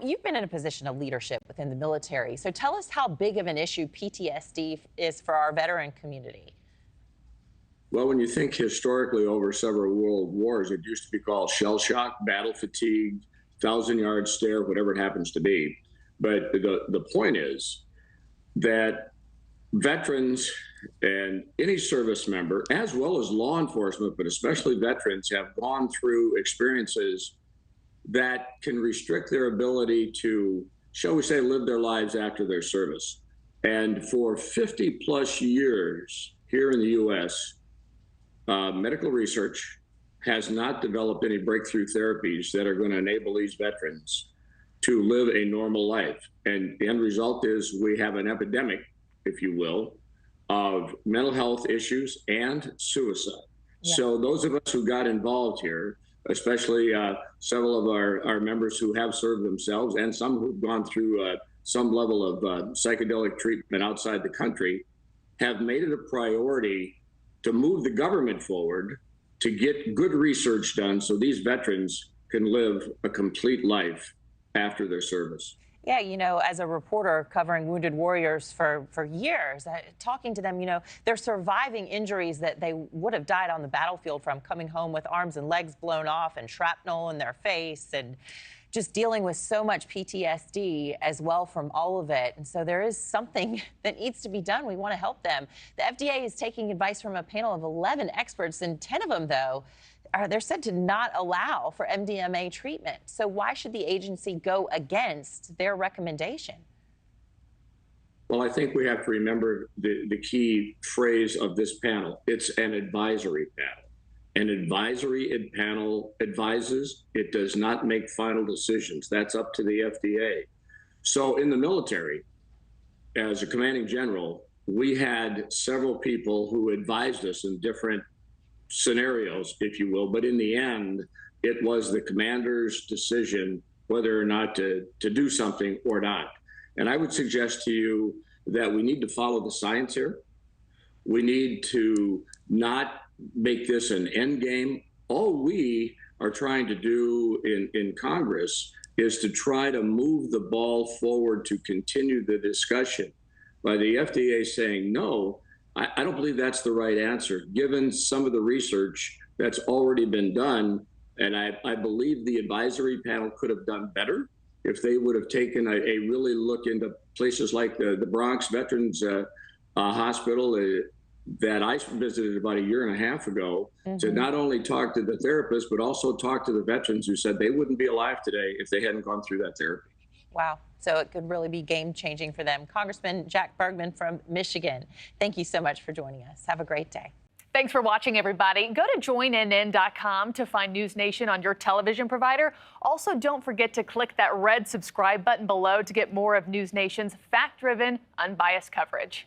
You've been in a position of leadership within the military, so tell us how big of an issue PTSD is for our veteran community. Well, when you think historically over several world wars, it used to be called shell shock, battle fatigue, thousand-yard stare, whatever it happens to be. But the point is that veterans and any service member, as well as law enforcement, but especially veterans, have gone through experiences that can restrict their ability to, shall we say, live their lives after their service. And for 50 plus years here in the US, medical research has not developed any breakthrough therapies that are going to enable these veterans to live a normal life. And the end result is we have an epidemic, if you will, of mental health issues and suicide. Yeah. So those of us who got involved here, especially several of our members who have served themselves and some who've gone through some level of psychedelic treatment outside the country, have made it a priority to move the government forward to get good research done so these veterans can live a complete life after their service. Yeah, as a reporter covering wounded warriors for years, talking to them, they're surviving injuries that they would have died on the battlefield from, coming home with arms and legs blown off and shrapnel in their face and just dealing with so much PTSD as well from all of it. And so there is something that needs to be done. We want to help them. The FDA is taking advice from a panel of 11 experts, and 10 of them, though, they're said to not allow for MDMA treatment. So why should the agency go against their recommendation? Well, I think we have to remember the key phrase of this panel. It's an advisory panel. An advisory panel advises. It does not make final decisions. That's up to the FDA. So in the military, as a commanding general, we had several people who advised us in different scenarios, if you will, but in the end, it was the commander's decision whether or not to do something or not. And I would suggest to you that we need to follow the science here. We need to not make this an end game. All we are trying to do in Congress is to try to move the ball forward to continue the discussion. By the FDA saying no, I don't believe that's the right answer, given some of the research that's already been done. And I believe the advisory panel could have done better if they would have taken a really look into places like the Bronx Veterans Hospital that I visited about a year and a half ago, to not only talk to the therapists, but also talk to the veterans who said they wouldn't be alive today if they hadn't gone through that therapy. Wow. So it could really be game-changing for them. Congressman Jack Bergman from Michigan, thank you so much for joining us. Have a great day. Thanks for watching, everybody. Go to joinnn.com to find NewsNation on your television provider. Also, don't forget to click that red subscribe button below to get more of NewsNation's fact-driven, unbiased coverage.